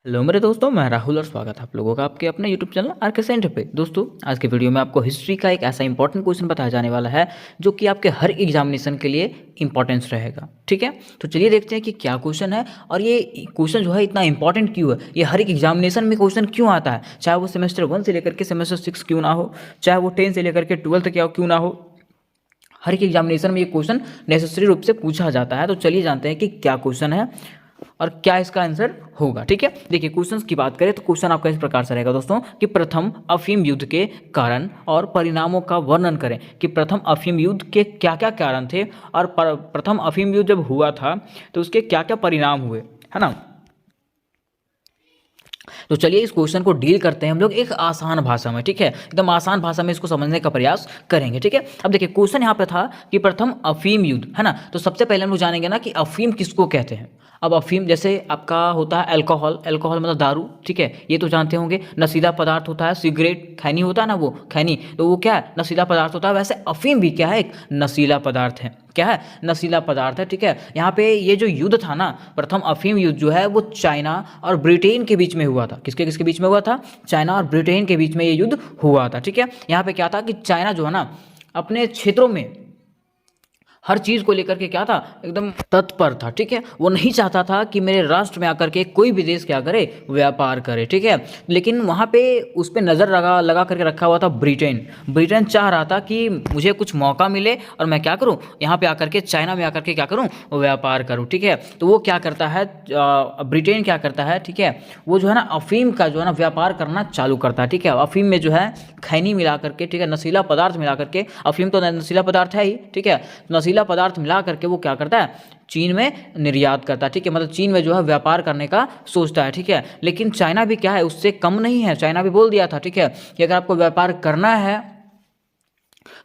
Hello मेरे दोस्तों, मैं राहुल और स्वागत है आप लोगों का आपके अपने यूट्यूब चैनल आरके सेंटर पे। दोस्तों, आज के वीडियो में आपको हिस्ट्री का एक ऐसा इंपॉर्टेंट क्वेश्चन बताया जाने वाला है जो कि आपके हर एग्जामिनेशन के लिए इंपॉर्टेंस रहेगा। ठीक है, तो चलिए देखते हैं कि क्या क्वेश्चन है और ये क्वेश्चन जो है इतना इंपॉर्टेंट क्यों है, ये हर एक एग्जामिनेशन में क्वेश्चन क्यों आता है, चाहे वो सेमेस्टर 1 से लेकर के सेमेस्टर 6 क्यों ना हो, चाहे वो 10 से लेकर के 12 क्यों ना हो, हर एक एग्जामिनेशन में ये क्वेश्चन नेसेसरी रूप से पूछा जाता है। तो चलिए जानते हैं कि क्या क्वेश्चन है और क्या इसका आंसर होगा। ठीक है, देखिए क्वेश्चंस की बात करें तो क्वेश्चन आपका इस प्रकार से रहेगा दोस्तों कि प्रथम अफीम युद्ध के कारण और परिणामों का वर्णन करें। कि प्रथम अफीम युद्ध के क्या क्या कारण थे और प्रथम अफीम युद्ध जब हुआ था तो उसके क्या क्या परिणाम हुए, है ना। तो चलिए इस क्वेश्चन को डील करते हैं हम लोग एक आसान भाषा में। ठीक है, एकदम आसान भाषा में इसको समझने का प्रयास करेंगे। ठीक है, अब देखिए क्वेश्चन यहाँ पे था कि प्रथम अफीम युद्ध, है ना। तो सबसे पहले हम लोग जानेंगे ना कि अफीम किसको कहते हैं। अब अफीम जैसे आपका होता है अल्कोहल, अल्कोहल मतलब दारू। ठीक है, ये तो जानते होंगे। नशीला पदार्थ होता है सिगरेट, खैनी होता है ना, वो खैनी, तो वो क्या है, नशीला पदार्थ होता है। वैसे अफीम भी क्या है, एक नशीला पदार्थ है। क्या है, नशीला पदार्थ है। ठीक है, यहाँ पे ये जो युद्ध था ना, प्रथम अफीम युद्ध जो है वो चाइना और ब्रिटेन के बीच में हुआ था। किसके किसके बीच में हुआ था, चाइना और ब्रिटेन के बीच में ये युद्ध हुआ था। ठीक है, यहाँ पे क्या था कि चाइना जो है ना अपने क्षेत्रों में हर चीज़ को लेकर के क्या था, एकदम तत्पर था। ठीक है, वो नहीं चाहता था कि मेरे राष्ट्र में आकर के कोई भी देश क्या करे, व्यापार करे। ठीक है, लेकिन वहाँ पे उस पर नज़र लगा लगा करके रखा हुआ था ब्रिटेन। ब्रिटेन चाह रहा था कि मुझे कुछ मौका मिले और मैं क्या करूँ, यहाँ पे आकर के चाइना में आकर के क्या करूँ, व्यापार करूँ। ठीक है, तो वो क्या करता है, ब्रिटेन क्या करता है, ठीक है, वो जो है ना अफीम का जो है ना व्यापार करना चालू करता है। ठीक है, अफीम में जो है खैनी मिला करके, ठीक है, नशीला पदार्थ मिला करके, अफीम तो नशीला पदार्थ है ही। ठीक है, नशीला पदार्थ मिला करके वो क्या करता है, चीन में निर्यात करता है। ठीक है, मतलब चीन में जो है व्यापार करने का सोचता है। ठीक है, लेकिन चाइना भी क्या है, उससे कम नहीं है। चाइना भी बोल दिया था, ठीक है, कि अगर आपको व्यापार करना है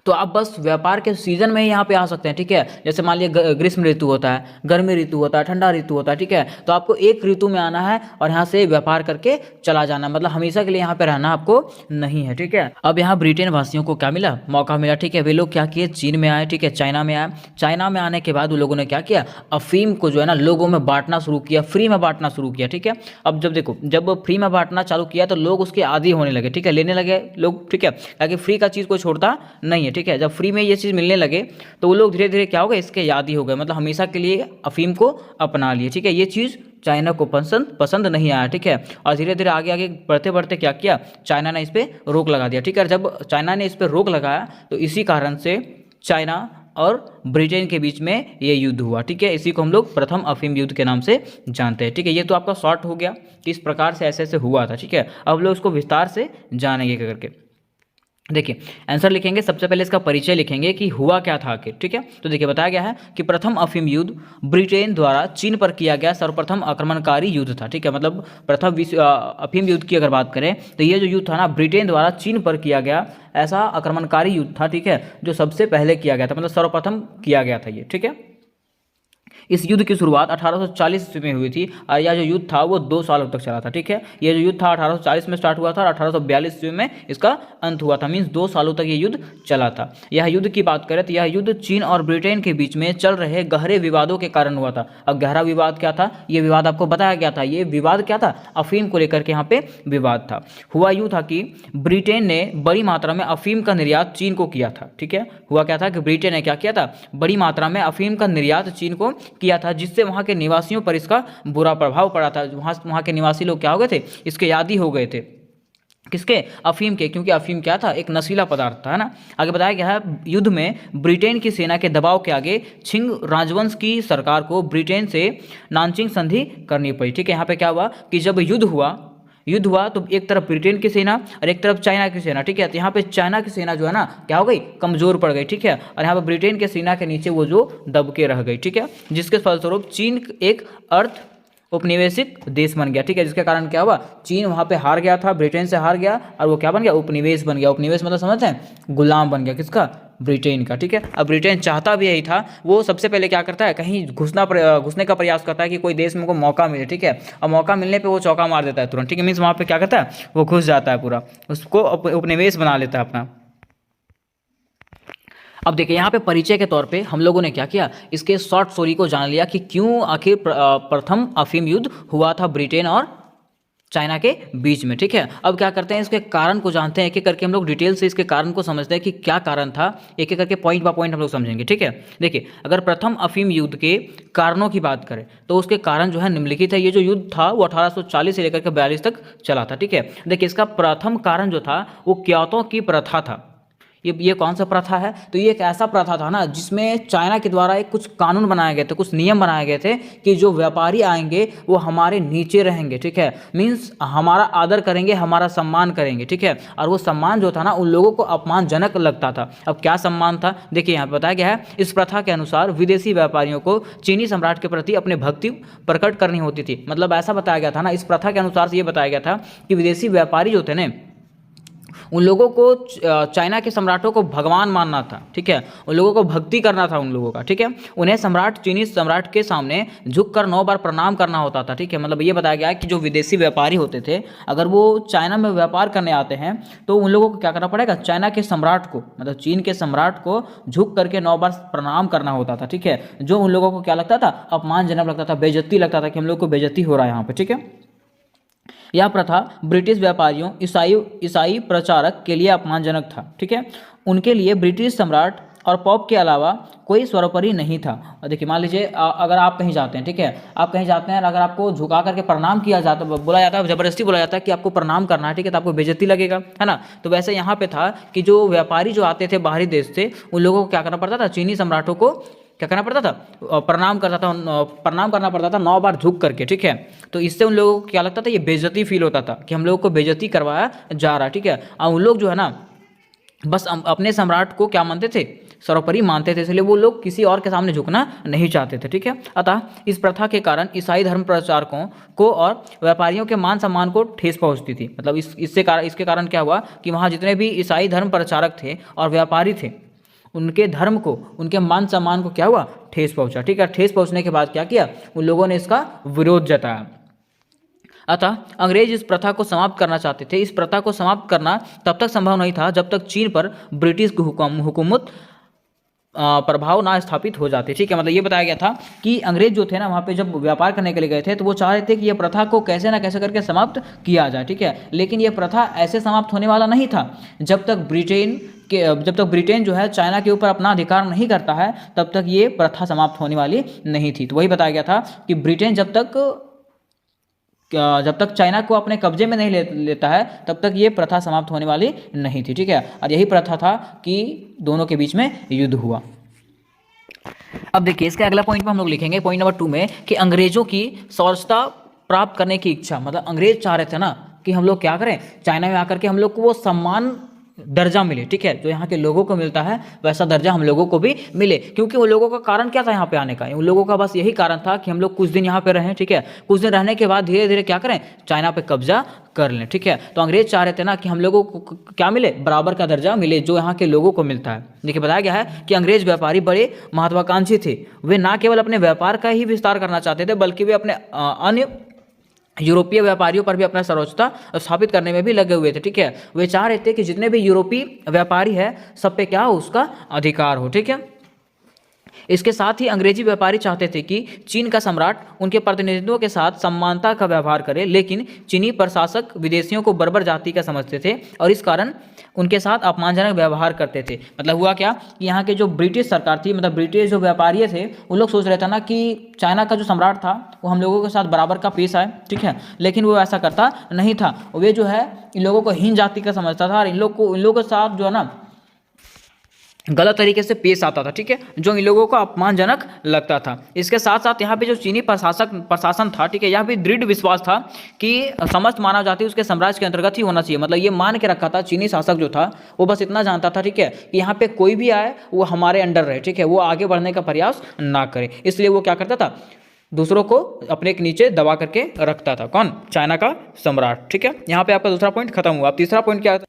तो आप बस व्यापार के सीजन में ही यहाँ पे आ सकते हैं। ठीक है, जैसे मान लीजिए ग्रीष्म ऋतु होता है, गर्मी ऋतु होता है, ठंडा ऋतु होता है। ठीक है, तो आपको एक ऋतु में आना है और यहाँ से व्यापार करके चला जाना, मतलब हमेशा के लिए यहाँ पे रहना आपको नहीं है। ठीक है, अब यहाँ ब्रिटेन वासियों को क्या मिला, मौका मिला। ठीक है, वे लोग क्या किए, चीन में आए, ठीक है, चाइना में आए। चाइना में आने के बाद उन लोगों ने क्या किया, अफीम को जो है ना लोगों में बांटना शुरू किया, फ्री में बांटना शुरू किया। ठीक है, अब जब देखो, जब फ्री में बांटना चालू किया तो लोग उसके आदी होने लगे। ठीक है, लेने लगे लोग। ठीक है, ताकि फ्री का चीज़ कोई छोड़ता नहीं है। ठीक है, जब फ्री में ये चीज़ मिलने लगे तो वो लोग धीरे धीरे क्या हो गए, इसके यादी हो गए, मतलब हमेशा के लिए अफीम को अपना लिए। ठीक है, ये चीज़ चाइना को पसंद नहीं आया। ठीक है, और धीरे धीरे आगे आगे बढ़ते बढ़ते क्या किया, चाइना ने इस पर रोक लगा दिया। ठीक है, जब चाइना ने इस पर रोक लगाया तो इसी कारण से चाइना और ब्रिटेन के बीच में ये युद्ध हुआ। ठीक है, इसी को हम लोग प्रथम अफीम युद्ध के नाम से जानते हैं। ठीक है, ये तो आपका शॉर्ट हो गया कि इस प्रकार से ऐसे ऐसे हुआ था। ठीक है, अब लोग इसको विस्तार से जानेंगे करके। देखिए आंसर लिखेंगे, सबसे पहले इसका परिचय लिखेंगे कि हुआ क्या था आखिर। ठीक है, तो देखिए बताया गया है कि प्रथम अफीम युद्ध ब्रिटेन द्वारा चीन पर किया गया सर्वप्रथम आक्रमणकारी युद्ध था। ठीक है, मतलब प्रथम अफीम युद्ध की अगर बात करें तो ये जो युद्ध था ना ब्रिटेन द्वारा चीन पर किया गया ऐसा आक्रमणकारी युद्ध था। ठीक है, जो सबसे पहले किया गया था, मतलब सर्वप्रथम किया गया था ये। ठीक है, इस युद्ध की शुरुआत 1840 ईस्वी में हुई थी और यह जो युद्ध था वो 2 सालों तक चला था। ठीक है, ये जो युद्ध था 1840 में स्टार्ट हुआ था और 1842 ईस्वी में इसका अंत हुआ था। मीन्स 2 सालों तक ये युद्ध चला था। यह युद्ध की बात करें तो यह युद्ध चीन और ब्रिटेन के बीच में चल रहे गहरे विवादों के कारण हुआ था। अब गहरा विवाद क्या था, ये विवाद आपको बताया गया था। ये विवाद क्या था, अफीम को लेकर के यहाँ पे विवाद था। हुआ यूँ था कि ब्रिटेन ने बड़ी मात्रा में अफीम का निर्यात चीन को किया था। ठीक है, हुआ क्या था कि ब्रिटेन ने क्या किया था, बड़ी मात्रा में अफीम का निर्यात चीन को किया था, जिससे वहाँ के निवासियों पर इसका बुरा प्रभाव पड़ा था। वहाँ के निवासी लोग क्या हो गए थे, इसके यादी हो गए थे। किसके, अफीम के, क्योंकि अफीम क्या था, एक नशीला पदार्थ था, है ना। आगे बताया गया है युद्ध में ब्रिटेन की सेना के दबाव के आगे छिंग राजवंश की सरकार को ब्रिटेन से नानचिंग संधि करनी पड़ी। ठीक है, यहाँ पे क्या हुआ कि जब युद्ध हुआ तो एक तरफ ब्रिटेन की सेना और एक तरफ चाइना की सेना। ठीक है, तो यहाँ पे चाइना की सेना जो है ना क्या हो गई, कमजोर पड़ गई। ठीक है, और यहाँ पे ब्रिटेन के सेना के नीचे वो जो दब के रह गई। ठीक है, जिसके फलस्वरूप चीन एक अर्थ उपनिवेशिक देश बन गया। ठीक है, जिसके कारण क्या हुआ, चीन वहाँ पे हार गया था, ब्रिटेन से हार गया और वो क्या बन गया, उपनिवेश बन गया। उपनिवेश मतलब समझते हैं, गुलाम बन गया, किसका, ब्रिटेन का। ठीक है, अब ब्रिटेन चाहता भी यही था, वो सबसे पहले क्या करता है, कहीं घुसने का प्रयास करता है कि कोई देश में को मौका मिले। ठीक है, और मौका मिलने पे वो चौका मार देता है तुरंत। ठीक है, मीन्स वहाँ पे क्या करता है, वो घुस जाता है, पूरा उसको उपनिवेश बना लेता है अपना। अब देखिए यहाँ पे परिचय के तौर पे हम लोगों ने क्या किया, इसके शॉर्ट स्टोरी को जान लिया कि क्यों आखिर प्रथम अफीम युद्ध हुआ था ब्रिटेन और चाइना के बीच में, ठीक है। अब क्या करते हैं, इसके कारण को जानते हैं, एक एक करके हम लोग डिटेल से इसके कारण को समझते हैं कि क्या कारण था, एक एक करके पॉइंट बाय पॉइंट हम लोग समझेंगे, ठीक है। देखिए, अगर प्रथम अफीम युद्ध के कारणों की बात करें तो उसके कारण जो है निम्नलिखित है। ये जो युद्ध था वो 1840 से लेकर के 42 तक चला था, ठीक है। देखिए, इसका प्रथम कारण जो था वो क्योतो की प्रथा था। ये कौन सा प्रथा है, तो ये एक ऐसा प्रथा था ना जिसमें चाइना के द्वारा एक कुछ कानून बनाए गए थे, कुछ नियम बनाए गए थे कि जो व्यापारी आएंगे वो हमारे नीचे रहेंगे, ठीक है। मीन्स हमारा आदर करेंगे, हमारा सम्मान करेंगे, ठीक है। और वो सम्मान जो था ना उन लोगों को अपमानजनक लगता था। अब क्या सम्मान था, देखिए यहाँ पे बताया गया है, इस प्रथा के अनुसार विदेशी व्यापारियों को चीनी सम्राट के प्रति अपने भक्ति प्रकट करनी होती थी। मतलब ऐसा बताया गया था ना, इस प्रथा के अनुसार से ये बताया गया था कि विदेशी व्यापारी जो थे ना उन लोगों को चाइना के सम्राटों को भगवान मानना था, ठीक है। उन लोगों को भक्ति करना था उन लोगों का, ठीक है। उन्हें चीनी सम्राट के सामने झुककर 9 बार प्रणाम करना होता था, ठीक है। मतलब ये बताया गया है कि जो विदेशी व्यापारी होते थे अगर वो चाइना में व्यापार करने आते हैं तो उन लोगों को क्या करना पड़ेगा, चाइना के सम्राट को, मतलब चीन के सम्राट को झुक करके 9 बार प्रणाम करना होता था, ठीक है। जो उन लोगों को क्या लगता था, अपमानजनक लगता था, बेइज्जती लगता था कि हम लोग को बेइज्जती हो रहा है यहाँ पे, ठीक है। यह प्रथा ब्रिटिश व्यापारियों, ईसाई प्रचारक के लिए अपमानजनक था, ठीक है। उनके लिए ब्रिटिश सम्राट और पॉप के अलावा कोई सर्वोपरि नहीं था। और देखिए, मान लीजिए अगर आप कहीं जाते हैं, ठीक है, आप कहीं जाते हैं और अगर आपको झुका करके प्रणाम किया जाता, बोला जाता है, जबरदस्ती बोला जाता है कि आपको प्रणाम करना है, ठीक है, तो आपको बेइज्जती लगेगा, है ना। तो वैसे यहाँ पे था कि जो व्यापारी जो आते थे बाहरी देश से, उन लोगों को क्या करना पड़ता था, चीनी सम्राटों को क्या करना पड़ता था, प्रणाम करना पड़ता था 9 बार झुक करके, ठीक है। तो इससे उन लोगों को क्या लगता था, ये बेइज्जती फील होता था कि हम लोगों को बेइज्जती करवाया जा रहा है, ठीक है। और उन लोग जो है ना बस अपने सम्राट को क्या मानते थे, सर्वोपरि मानते थे, इसलिए वो लोग किसी और के सामने झुकना नहीं चाहते थे, ठीक है। अतः इस प्रथा के कारण ईसाई धर्म प्रचारकों को और व्यापारियों के मान सम्मान को ठेस पहुंचती थी। मतलब इसके कारण क्या हुआ कि वहाँ जितने भी ईसाई धर्म प्रचारक थे और व्यापारी थे, उनके धर्म को, उनके मान सम्मान को क्या हुआ, ठेस पहुंचा, ठीक है। ठेस पहुंचने के बाद क्या किया, उन लोगों ने इसका विरोध जताया। अतः अंग्रेज इस प्रथा को समाप्त करना चाहते थे। इस प्रथा को समाप्त करना तब तक संभव नहीं था जब तक चीन पर ब्रिटिश की हुकूमत प्रभाव ना स्थापित हो जाते, ठीक है। मतलब ये बताया गया था कि अंग्रेज जो थे ना वहाँ पे जब व्यापार करने के लिए गए थे तो वो चाह रहे थे कि ये प्रथा को कैसे ना कैसे करके समाप्त किया जाए, ठीक है। लेकिन ये प्रथा ऐसे समाप्त होने वाला नहीं था जब तक ब्रिटेन जो है चाइना के ऊपर अपना अधिकार नहीं करता है, तब तक ये प्रथा समाप्त होने वाली नहीं थी। तो वही बताया गया था कि ब्रिटेन जब तक चाइना को अपने कब्जे में नहीं लेता है तब तक ये प्रथा समाप्त होने वाली नहीं थी, ठीक है। और यही प्रथा था कि दोनों के बीच में युद्ध हुआ। अब देखिए, इसके अगला पॉइंट में हम लोग लिखेंगे पॉइंट नंबर 2 में कि अंग्रेजों की स्वच्छता प्राप्त करने की इच्छा। मतलब अंग्रेज चाह रहे थे ना कि हम लोग क्या करें, चाइना में आकर के हम लोग को वो सम्मान दर्जा मिले, ठीक है, जो यहाँ के लोगों को मिलता है वैसा दर्जा हम लोगों को भी मिले। क्योंकि उन लोगों का कारण क्या था यहाँ पे आने का, उन लोगों का बस यही कारण था कि हम लोग कुछ दिन यहाँ पे रहें, ठीक है। कुछ दिन रहने के बाद धीरे धीरे क्या करें, चाइना पे कब्जा कर लें, ठीक है। तो अंग्रेज चाह रहे थे ना कि हम लोगों को क्या मिले, बराबर का दर्जा मिले जो यहाँ के लोगों को मिलता है। देखिए, बताया गया है कि अंग्रेज व्यापारी बड़े महत्वाकांक्षी थे। वे ना केवल अपने व्यापार का ही विस्तार करना चाहते थे बल्कि वे अपने अन्य यूरोपीय व्यापारियों पर भी अपना सर्वोच्चता स्थापित करने में भी लगे हुए थे, ठीक है। वे चाह रहे थे कि जितने भी यूरोपीय व्यापारी है सब पे क्या हो, उसका अधिकार हो, ठीक है। इसके साथ ही अंग्रेजी व्यापारी चाहते थे कि चीन का सम्राट उनके प्रतिनिधित्व के साथ समानता का व्यवहार करे, लेकिन चीनी प्रशासक विदेशियों को बर्बर जाति का समझते थे और इस कारण उनके साथ अपमानजनक व्यवहार करते थे। मतलब हुआ क्या कि यहाँ के जो ब्रिटिश सरकार थी, मतलब ब्रिटिश जो व्यापारी थे, उन लोग सोच रहे थे ना कि चाइना का जो सम्राट था वो हम लोगों के साथ बराबर का पेश आए, ठीक है। लेकिन वो ऐसा करता नहीं था। वे जो है इन लोगों को हीन जाति का समझता था और इन लोगों के साथ जो है ना गलत तरीके से पेश आता था, ठीक है, जो इन लोगों को अपमानजनक लगता था। इसके साथ साथ यहाँ पे जो चीनी प्रशासन था, ठीक है, यहाँ पे दृढ़ विश्वास था कि समस्त मानव जाति उसके साम्राज्य के अंतर्गत ही होना चाहिए। मतलब ये मान के रखा था चीनी शासक जो था वो बस इतना जानता था, ठीक है, कि यहाँ पे कोई भी आए वो हमारे अंडर रहे, ठीक है, वो आगे बढ़ने का प्रयास ना करे। इसलिए वो क्या करता था, दूसरों को अपने के नीचे दबा करके रखता था। कौन, चाइना का सम्राट, ठीक है। यहाँ पे आपका दूसरा पॉइंट खत्म हुआ। अब तीसरा पॉइंट क्या है,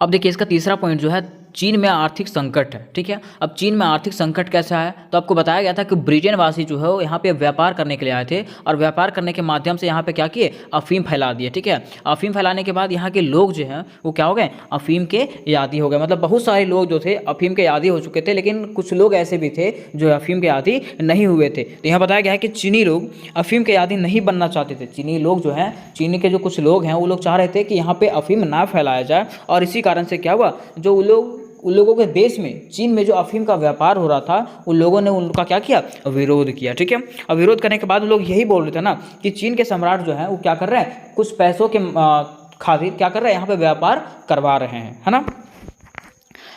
अब देखिए इसका तीसरा पॉइंट जो है चीन में आर्थिक संकट है। ठीक है, अब चीन में आर्थिक संकट कैसे आया, तो आपको बताया गया था कि ब्रिटेन वासी जो है वो यहाँ पे व्यापार करने के लिए आए थे और व्यापार करने के माध्यम से यहाँ पे क्या किए, अफीम फैला दिए। ठीक है, अफीम फैलाने के बाद यहाँ के लोग जो हैं वो क्या हो गए, अफीम के यादी हो गए। मतलब बहुत सारे लोग जो थे अफीम के यादी हो चुके थे, लेकिन कुछ लोग ऐसे भी थे जो अफीम के यादी नहीं हुए थे। तो यहाँ बताया गया है कि चीनी लोग अफीम के यादी नहीं बनना चाहते थे। चीनी लोग जो हैं, चीनी के जो कुछ लोग हैं वो लोग चाह रहे थे कि यहाँ पे अफीम ना फैलाया जाए, और इसी कारण से क्या हुआ, जो उन लोगों के देश में, चीन में जो अफीम का व्यापार हो रहा था, उन लोगों ने उनका क्या किया, विरोध किया। ठीक है, अब विरोध करने के बाद लोग यही बोल रहे थे ना कि चीन के सम्राट जो है वो क्या कर रहे हैं, कुछ पैसों के खातिर क्या कर रहे हैं, यहाँ पे व्यापार करवा रहे हैं, है ना।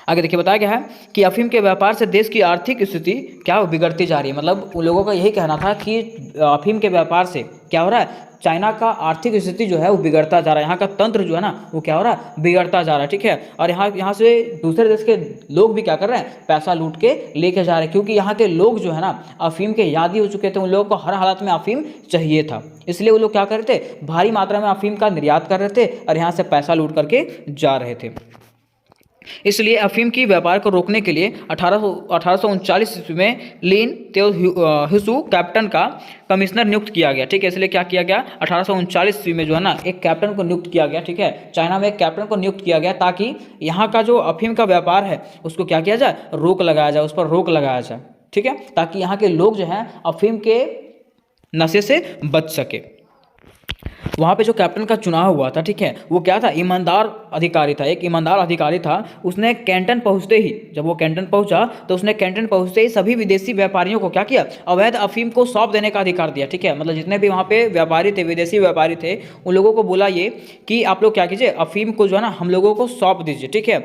आगे देखिए बताया गया है कि अफीम के व्यापार से देश की आर्थिक स्थिति क्या बिगड़ती जा रही है। मतलब उन लोगों का यही कहना था कि अफीम के व्यापार से क्या हो रहा है, चाइना का आर्थिक स्थिति जो है वो बिगड़ता जा रहा है, यहाँ का तंत्र जो है ना वो क्या हो रहा है, बिगड़ता जा रहा है। ठीक है, और यहाँ से दूसरे देश के लोग भी क्या कर रहे हैं, पैसा लूट के लेके जा रहे हैं, क्योंकि यहाँ के लोग जो है ना अफीम के यादी हो चुके थे। उन लोगों को हर हालत में अफीम चाहिए था, इसलिए वो लोग क्या कर रहे थे, भारी मात्रा में अफीम का निर्यात कर रहे थे और यहाँ से पैसा लूट करके जा रहे थे। इसलिए अफीम की व्यापार को रोकने के लिए 1839 ईस्वी में लिन त्योहिसु कैप्टन का कमिश्नर नियुक्त किया गया। ठीक है, इसलिए क्या किया गया, 1839 ईस्वी में जो है ना एक कैप्टन को नियुक्त किया गया। ठीक है, चाइना में एक कैप्टन को नियुक्त किया गया ताकि यहाँ का जो अफीम का व्यापार है उसको क्या किया जाए, रोक लगाया जाए, उस पर रोक लगाया जाए। ठीक है, ताकि यहाँ के लोग जो हैं अफीम के नशे से बच सके। वहाँ पे जो कैप्टन का चुनाव हुआ था, ठीक है, वो क्या था, ईमानदार अधिकारी था, एक ईमानदार अधिकारी था। उसने कैंटन पहुँचते ही, जब वो कैंटन पहुँचा तो उसने कैंटन पहुँचते ही सभी विदेशी व्यापारियों को क्या किया, अवैध अफीम को सौंप देने का अधिकार दिया। ठीक है, मतलब जितने भी वहाँ पे व्यापारी थे, विदेशी व्यापारी थे, उन लोगों को बोला ये कि आप लोग क्या कीजिए, अफीम को जो है ना हम लोगों को सौंप दीजिए। ठीक है,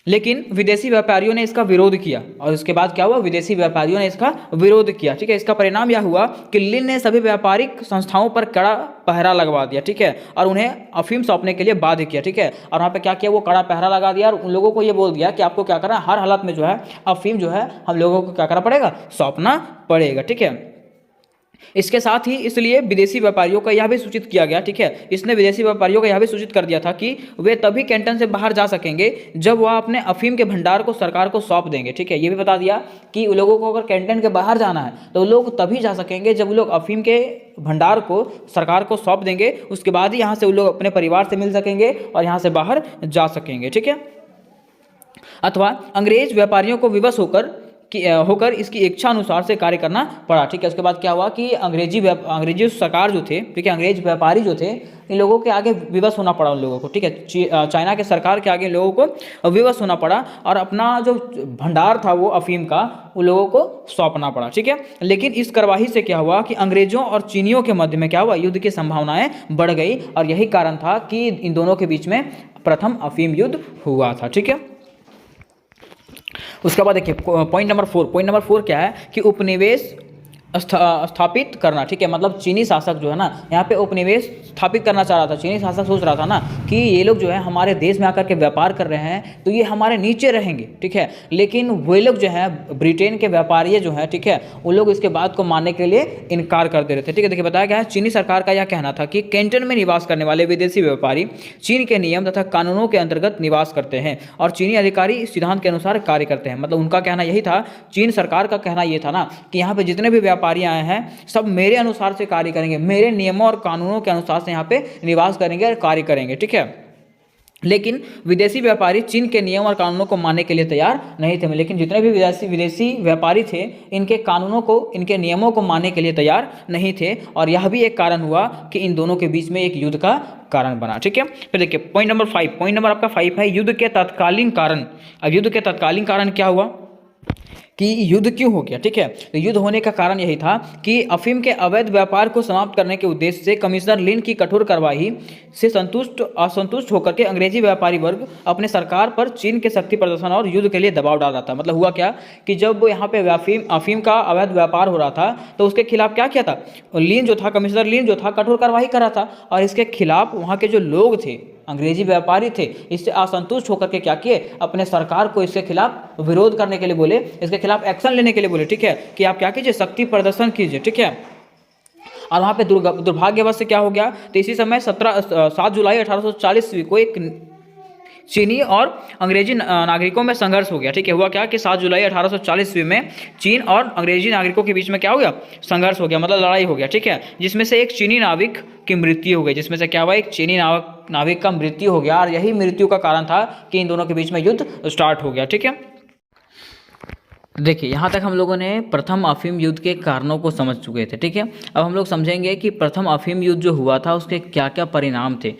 लेकिन विदेशी व्यापारियों ने इसका विरोध किया, और उसके बाद क्या हुआ, विदेशी व्यापारियों ने इसका विरोध किया। ठीक है, इसका परिणाम यह हुआ कि लिन ने सभी व्यापारिक संस्थाओं पर कड़ा पहरा लगवा दिया। ठीक है, और उन्हें अफीम सौंपने के लिए बाध्य किया। ठीक है, और वहाँ पे क्या किया, वो कड़ा पहरा लगा दिया और उन लोगों को ये बोल दिया कि आपको क्या करना है, हर हालत में जो है अफीम जो है हम लोगों को क्या करना पड़ेगा, सौंपना पड़ेगा। ठीक है, इसके साथ ही इसलिए विदेशी व्यापारियों का यह भी सूचित किया गया। ठीक है, इसने विदेशी व्यापारियों को यह भी सूचित कर दिया था कि वे तभी कैंटन से बाहर जा सकेंगे जब वह अपने अफीम के भंडार को सरकार को सौंप देंगे। ठीक है, ये भी बता दिया कि उन लोगों को अगर कैंटन के बाहर जाना है तो लोग तभी जा सकेंगे जब वो लोग अफीम के भंडार को सरकार को सौंप देंगे, उसके बाद ही यहाँ से वो लोग अपने परिवार से मिल सकेंगे और यहाँ से बाहर जा सकेंगे। ठीक है, अथवा अंग्रेज व्यापारियों को विवश होकर इसकी इच्छा अनुसार से कार्य करना पड़ा। ठीक है, उसके बाद क्या हुआ कि अंग्रेजी सरकार जो थे, ठीक है, अंग्रेज व्यापारी जो थे, इन लोगों के आगे विवश होना पड़ा उन लोगों को। ठीक है, चाइना के सरकार के आगे इन लोगों को विवश होना पड़ा और अपना जो भंडार था वो अफीम का उन लोगों को सौंपना पड़ा। ठीक है, लेकिन इस कार्रवाई से क्या हुआ कि अंग्रेजों और चीनियों के मध्य में क्या हुआ, युद्ध की संभावनाएं बढ़ गई, और यही कारण था कि इन दोनों के बीच में प्रथम अफीम युद्ध हुआ था। ठीक है, उसके बाद देखिए पॉइंट नंबर 4 क्या है कि उपनिवेश स्थापित करना। ठीक है, मतलब चीनी शासक जो है ना यहाँ पे उपनिवेश स्थापित करना चाह रहा था। चीनी शासक सोच रहा था ना कि ये लोग जो है हमारे देश में आकर के व्यापार कर रहे हैं तो ये हमारे नीचे रहेंगे। ठीक है, लेकिन वे लोग जो है ब्रिटेन के व्यापारी जो है, ठीक है, वो लोग इसके बात को मानने के लिए इनकार कर दे रहे थे। ठीक है, देखिए बताया गया है चीनी सरकार का यह कहना था कि कैंटन में निवास करने वाले विदेशी व्यापारी चीन के नियम तथा कानूनों के अंतर्गत निवास करते हैं और चीनी अधिकारी इस सिद्धांत के अनुसार कार्य करते हैं। मतलब उनका कहना यही था, चीन सरकार का कहना यह था ना कि यहाँ पे जितने भी व्यापारी आए हैं सब मेरे अनुसार से कार्य करेंगे, मेरे नियमों और कानूनों के अनुसार से यहाँ पे निवास करेंगे और कार्य करेंगे। ठीक है, लेकिन विदेशी व्यापारी चीन के नियम और कानूनों को मानने के लिए तैयार नहीं थे। लेकिन जितने भी विदेशी व्यापारी थे इनके कानूनों को, इनके नियमों को मानने के लिए तैयार नहीं थे, और यह भी एक कारण हुआ कि इन दोनों के बीच में एक युद्ध का कारण बना। ठीक है, फिर देखिए पॉइंट नंबर आपका 5 है युद्ध के तत्कालीन कारण। अब युद्ध के तत्कालीन कारण क्या हुआ कि युद्ध क्यों हो गया। ठीक है, तो युद्ध होने का कारण यही था कि अफीम के अवैध व्यापार को समाप्त करने के उद्देश्य से कमिश्नर लिन की कठोर कार्रवाई से असंतुष्ट होकर के अंग्रेजी व्यापारी वर्ग अपने सरकार पर चीन के शक्ति प्रदर्शन और युद्ध के लिए दबाव डाल रहा था। मतलब हुआ क्या कि जब यहाँ पे अफीम का अवैध व्यापार हो रहा था तो उसके खिलाफ क्या किया था, लिन जो था, कमिश्नर लिन जो था, कठोर कार्रवाई कर रहा था, और इसके खिलाफ वहाँ के जो लोग थे, अंग्रेजी व्यापारी थे, इससे असंतुष्ट होकर के क्या किए, अपने सरकार को इसके खिलाफ विरोध करने के लिए बोले, इसके खिलाफ एक्शन लेने के लिए बोले। ठीक है, कि आप क्या कीजिए, शक्ति प्रदर्शन कीजिए। ठीक है, और वहाँ पे दुर्भाग्यवश से क्या हो गया, तो इसी समय 7 जुलाई 1840 को एक चीनी और अंग्रेजी नागरिकों में संघर्ष हो गया। ठीक है, हुआ क्या कि 7 जुलाई 1840 ईस्वी में चीन और अंग्रेजी नागरिकों के बीच में क्या हो गया, संघर्ष हो गया, मतलब लड़ाई हो गया। ठीक है, जिसमें से एक चीनी नाविक की मृत्यु हो गई, जिसमें से क्या हुआ, एक चीनी नाविक का मृत्यु हो गया, और यही मृत्यु का कारण था कि इन दोनों के बीच में युद्ध स्टार्ट हो गया। ठीक है, देखिए यहाँ तक हम लोगों ने प्रथम अफीम युद्ध के कारणों को समझ चुके थे। ठीक है, अब हम लोग समझेंगे कि प्रथम अफीम युद्ध जो हुआ था उसके क्या क्या परिणाम थे।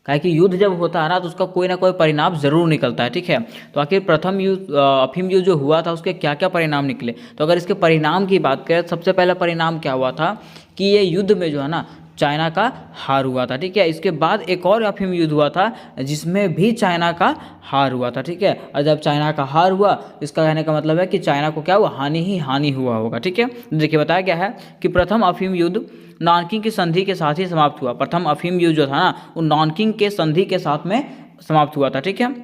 काहे कि युद्ध जब होता है ना तो उसका कोई ना कोई परिणाम जरूर निकलता है। ठीक है, तो आखिर प्रथम युद्ध अफीम युद्ध जो हुआ था उसके क्या क्या परिणाम निकले, तो अगर इसके परिणाम की बात करें, सबसे पहला परिणाम क्या हुआ था कि ये युद्ध में जो है ना चाइना का हार हुआ था। ठीक है, इसके बाद एक और अफीम युद्ध हुआ था जिसमें भी चाइना का हार हुआ था। ठीक है, और जब चाइना का हार हुआ, इसका कहने का मतलब है कि चाइना को क्या हुआ, हानि ही हानि हुआ होगा। ठीक है, देखिए बताया गया है कि प्रथम अफीम युद्ध नानकिंग की संधि के साथ ही समाप्त हुआ। प्रथम अफीम युद्ध जो था ना वो नानकिंग के संधि के साथ में समाप्त हुआ था। ठीक है,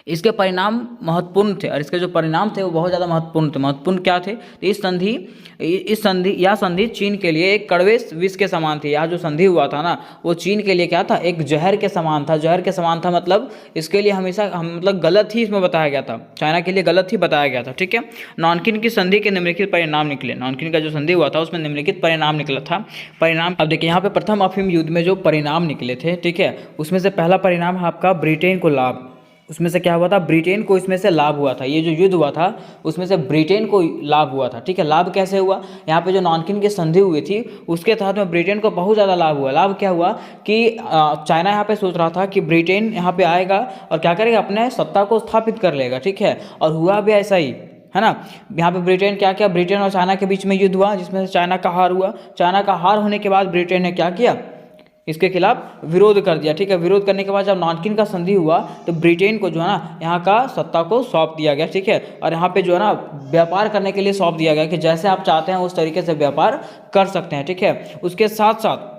इसके परिणाम महत्वपूर्ण थे, और इसके जो परिणाम थे वो बहुत ज़्यादा महत्वपूर्ण थे। महत्वपूर्ण क्या थे, तो यह संधि चीन के लिए एक कड़वे विष के समान थी। यह जो संधि हुआ था ना वो चीन के लिए क्या था, एक जहर के समान था। जहर के समान था मतलब इसके लिए हमेशा मतलब गलत ही इसमें बताया गया था, चाइना के लिए गलत ही बताया गया था। ठीक है, नानकिन की संधि के निम्नलिखित परिणाम निकले। नानकिन का जो संधि हुआ था उसमें निम्नलिखित परिणाम निकला था। परिणाम अब देखिए यहाँ पे प्रथम अफीम युद्ध में जो परिणाम निकले थे, ठीक है, उसमें से पहला परिणाम है आपका ब्रिटेन को लाभ। उसमें से क्या हुआ था, ब्रिटेन को इसमें से लाभ हुआ था। ये जो युद्ध हुआ था उसमें से ब्रिटेन को लाभ हुआ था। ठीक है, लाभ कैसे हुआ, यहाँ पे जो नानकिन की संधि हुई थी उसके तहत में ब्रिटेन को बहुत ज़्यादा लाभ हुआ। लाभ क्या हुआ कि चाइना यहाँ पे सोच रहा था कि ब्रिटेन यहाँ पे आएगा और क्या करेगा, अपने सत्ता को स्थापित कर लेगा। ठीक है, और हुआ भी ऐसा ही है ना। यहाँ पे ब्रिटेन क्या किया, ब्रिटेन और चाइना के बीच में युद्ध हुआ जिसमें से चाइना का हार हुआ। चाइना का हार होने के बाद ब्रिटेन ने क्या किया, इसके खिलाफ विरोध कर दिया। ठीक है, विरोध करने के बाद जब नानकिन का संधि हुआ तो ब्रिटेन को जो है ना यहाँ का सत्ता को सौंप दिया गया। ठीक है, और यहाँ पे जो है ना व्यापार करने के लिए सौंप दिया गया कि जैसे आप चाहते हैं उस तरीके से व्यापार कर सकते हैं। ठीक है, उसके साथ साथ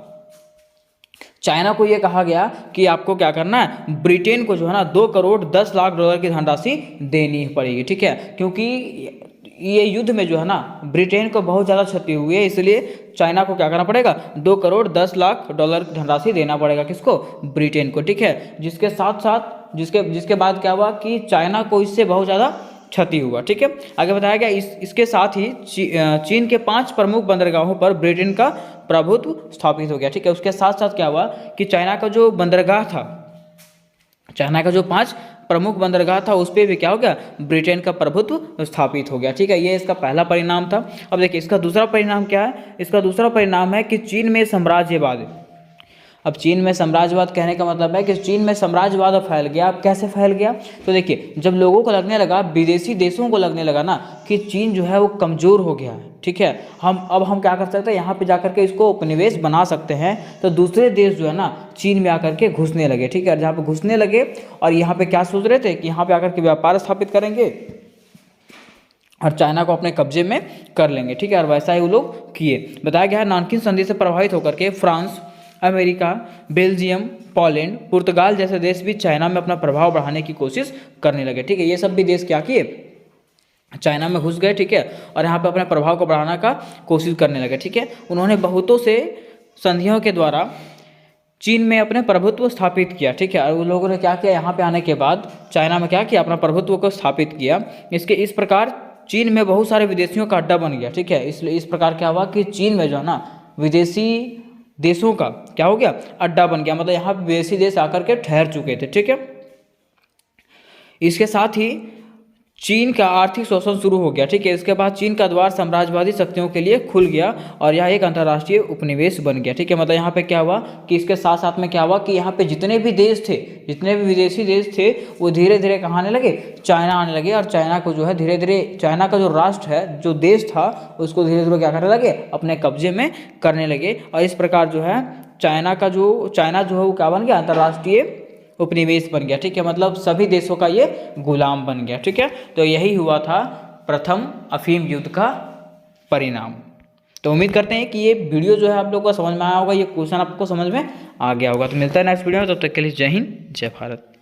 चाइना को ये कहा गया कि आपको क्या करना है, ब्रिटेन को जो है ना 2 करोड़ 10 लाख डॉलर की धनराशि देनी पड़ेगी। ठीक है, क्योंकि ये युद्ध में जो है ना ब्रिटेन को बहुत ज़्यादा क्षति हुई है, इसलिए चाइना को क्या करना पड़ेगा, 2 करोड़ 10 लाख डॉलर की धनराशि देना पड़ेगा। किसको, ब्रिटेन को। ठीक है, जिसके साथ साथ जिसके बाद क्या हुआ कि चाइना को इससे बहुत ज़्यादा क्षति हुआ। ठीक है, आगे बताया गया इसके साथ ही चीन के 5 प्रमुख बंदरगाहों पर ब्रिटेन का प्रभुत्व स्थापित हो गया। ठीक है, उसके साथ साथ क्या हुआ कि चाइना का जो बंदरगाह था, चाइना का जो 5 प्रमुख बंदरगाह था उस पर भी क्या हो गया, ब्रिटेन का प्रभुत्व स्थापित हो गया। ठीक है, ये इसका पहला परिणाम था। अब देखिए इसका दूसरा परिणाम क्या है, इसका दूसरा परिणाम है कि चीन में साम्राज्यवाद। अब चीन में साम्राज्यवाद कहने का मतलब है कि चीन में साम्राज्यवाद फैल गया। अब कैसे फैल गया, तो देखिए जब लोगों को लगने लगा, विदेशी देशों को लगने लगा ना कि चीन जो है वो कमज़ोर हो गया है। ठीक है, हम क्या कर सकते हैं, यहाँ पे जाकर के इसको उपनिवेश बना सकते हैं। तो दूसरे देश जो है ना चीन में आकर के घुसने लगे। ठीक है, जहाँ पे घुसने लगे और यहाँ पे क्या सोच रहे थे कि यहाँ पे आकर के व्यापार स्थापित करेंगे और चाइना को अपने कब्जे में कर लेंगे। ठीक है, और वैसा ही वो लोग किए। बताया गया है नानकिन संधि से प्रभावित होकर के फ्रांस, अमेरिका, बेल्जियम, पोलैंड, पुर्तगाल जैसे देश भी चाइना में अपना प्रभाव बढ़ाने की कोशिश करने लगे। ठीक है, ये सब भी देश क्या किए, चाइना में घुस गए। ठीक है, और यहाँ पे अपने प्रभाव को बढ़ाने का कोशिश करने लगे। ठीक है, उन्होंने बहुतों से संधियों के द्वारा चीन में अपने प्रभुत्व स्थापित किया। ठीक है, और उन लोगों ने क्या किया, यहाँ पे आने के बाद चाइना में क्या किया, अपना प्रभुत्व को स्थापित किया। इस प्रकार चीन में बहुत सारे विदेशियों का अड्डा बन गया। ठीक है, इसलिए इस प्रकार क्या हुआ कि चीन में जो है ना विदेशी देशों का क्या हो गया, अड्डा बन गया। मतलब यहाँ विदेशी देश आकर के ठहर चुके थे। ठीक है, इसके साथ ही चीन का आर्थिक शोषण शुरू हो गया। ठीक है, इसके बाद चीन का द्वार साम्राज्यवादी शक्तियों के लिए खुल गया और यह एक अंतर्राष्ट्रीय उपनिवेश बन गया। ठीक है, मतलब यहाँ पे क्या हुआ कि इसके साथ साथ में क्या हुआ कि यहाँ पे जितने भी देश थे, जितने भी विदेशी देश थे वो धीरे धीरे कहाँ आने लगे, चाइना आने लगे। और चाइना को जो है धीरे धीरे चाइना का जो राष्ट्र है, जो देश था, उसको धीरे धीरे क्या करने लगे, अपने कब्जे में करने लगे। और इस प्रकार जो है चाइना जो है वो क्या बन गया, अंतर्राष्ट्रीय उपनिवेश बन गया। ठीक है, मतलब सभी देशों का ये गुलाम बन गया। ठीक है, तो यही हुआ था प्रथम अफीम युद्ध का परिणाम। तो उम्मीद करते हैं कि ये वीडियो जो है आप लोगों को समझ में आया होगा, ये क्वेश्चन आपको समझ में आ गया होगा। तो मिलता है नेक्स्ट वीडियो में, तब तक के लिए जय हिंद, जय भारत।